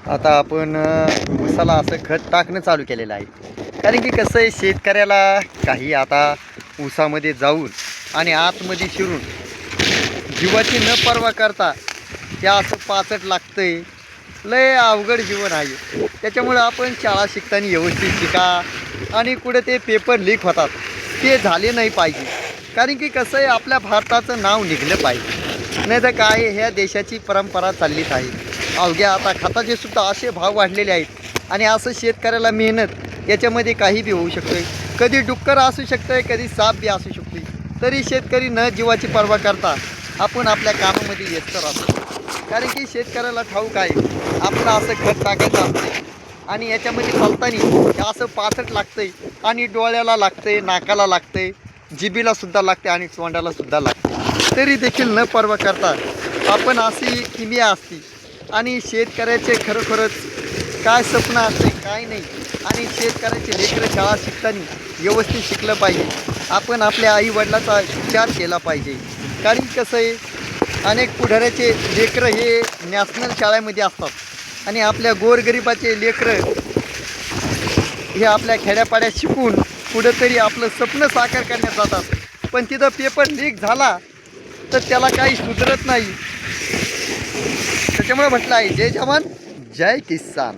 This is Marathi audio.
आता आपण ऊसाला असं खत टाकणं चालू केलेलं आहे. कारण की कसं आहे, शेतकऱ्याला काही आता ऊसामध्ये जाऊन आणि आतमध्ये शिरून जीवाची न पर्वा करता त्या असं पाचट लागतंय. लय अवघड जीवन आहे. त्याच्यामुळं आपण शाळा शिकताना व्यवस्थित शिका आणि कुठे ते पेपर लीक होतात ते झाले नाही पाहिजे. कारण की कसं आहे, आपल्या भारताचं नाव निघलं पाहिजे. नाही तर काय, ह्या देशाची परंपरा चाललीच आहे. अवघ्या आता खताचे सुद्धा असे भाव वाढलेले आहेत आणि असं शेतकऱ्याला मेहनत याच्यामध्ये काही बी होऊ शकतं. कधी डुक्कर असू शकतं, कधी साप बी असू शकते. तरी शेतकरी न जीवाची पर्वा करता आपण आपल्या कामामध्ये व्यस्त राहतो. कारण की शेतकऱ्याला ठाऊक आहे आपलं असं खत टाकायचं असतं आणि याच्यामध्ये चालताना असं पाचट लागतंय आणि डोळ्याला लागतंय, नाकाला लागतंय, जिभीला सुद्धा लागते आणि तोंडाला सुद्धा लागते. तरी देखील न पर्वा करता आपण अशी किमिया असती आणि शेतकऱ्याचे खरोखरच काय स्वप्न असते काय नाही. आणि शेतकऱ्याचे लेकरं शाळा शिकताना व्यवस्थित शिकलं पाहिजे. आपण आपल्या आईवडिलाचा विचार केला पाहिजे. कारण कसं आहे, अनेक पुढाऱ्याचे लेकरं हे नॅशनल शाळेमध्ये असतात आणि आपल्या गोरगरिबाचे लेकरं हे आपल्या खेड्यापाड्यात शिकून कुठंतरी आपलं स्वप्न साकार करण्यात जातात. पण तिथं पेपर लीक झाला तर त्याला काही सुधरत नाही. त्याच्यामुळे म्हटलं आहे, जय जवान जय किसान.